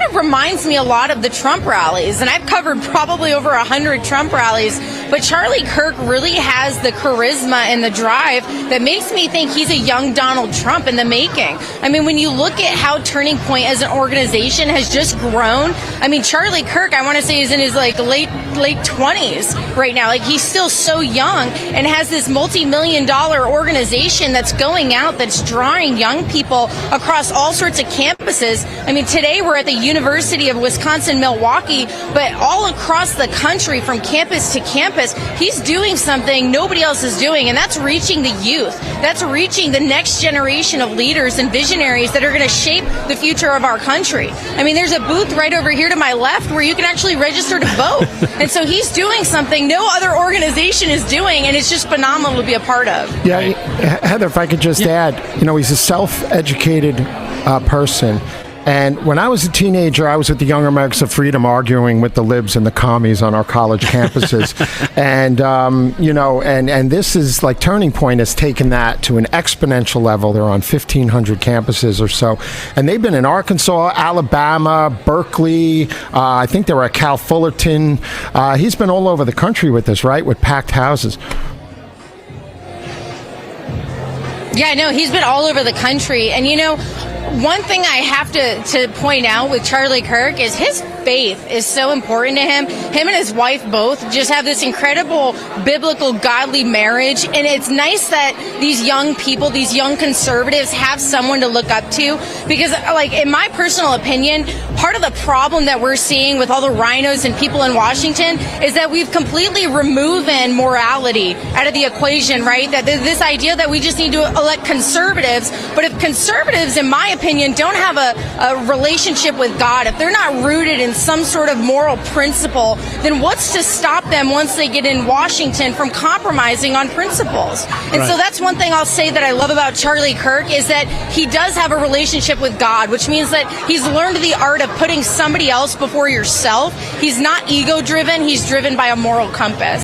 kind of reminds me a lot of the Trump rallies, and I've covered probably over 100 Trump rallies, but Charlie Kirk really has the charisma and the drive that makes me think he's a young Donald Trump in the making. I mean, when you look at how Turning Point as an organization has just grown, I mean, Charlie Kirk, I want to say, is in his late 20s right now. Like, he's still so young and has this multi-million-dollar organization that's going out, that's drawing young people across all sorts of campuses. I mean, today we're at the University of Wisconsin-Milwaukee, but all across the country from campus to campus, he's doing something nobody else is doing, and that's reaching the youth. That's reaching the next generation of leaders and visionaries that are going to shape the future of our country. I mean, there's a booth right over here to my left where you can actually register to vote. And so he's doing something no other organization is doing, and it's just phenomenal to be a part of. Yeah, Heather, if I could just add, he's a self-educated person. And when I was a teenager, I was with the Young Americans of Freedom arguing with the libs and the commies on our college campuses. And, and this is like Turning Point has taken that to an exponential level. They're on 1,500 campuses or so. And they've been in Arkansas, Alabama, Berkeley. I think they were at Cal Fullerton. He's been all over the country with this, right? With packed houses. Yeah, no, he's been all over the country. And, one thing I have to point out with Charlie Kirk is his faith is so important to him. Him and his wife both just have this incredible biblical godly marriage, and it's nice that these young people, these young conservatives, have someone to look up to, because in my personal opinion, part of the problem that we're seeing with all the rhinos and people in Washington is that we've completely removed morality out of the equation, right? That this idea that we just need to elect conservatives, but if conservatives, in my opinion, don't have a relationship with God, if they're not rooted in some sort of moral principle, then what's to stop them once they get in Washington from compromising on principles? And so that's one thing I'll say that I love about Charlie Kirk is that he does have a relationship with God, which means that he's learned the art of putting somebody else before yourself. He's not ego-driven. He's driven by a moral compass.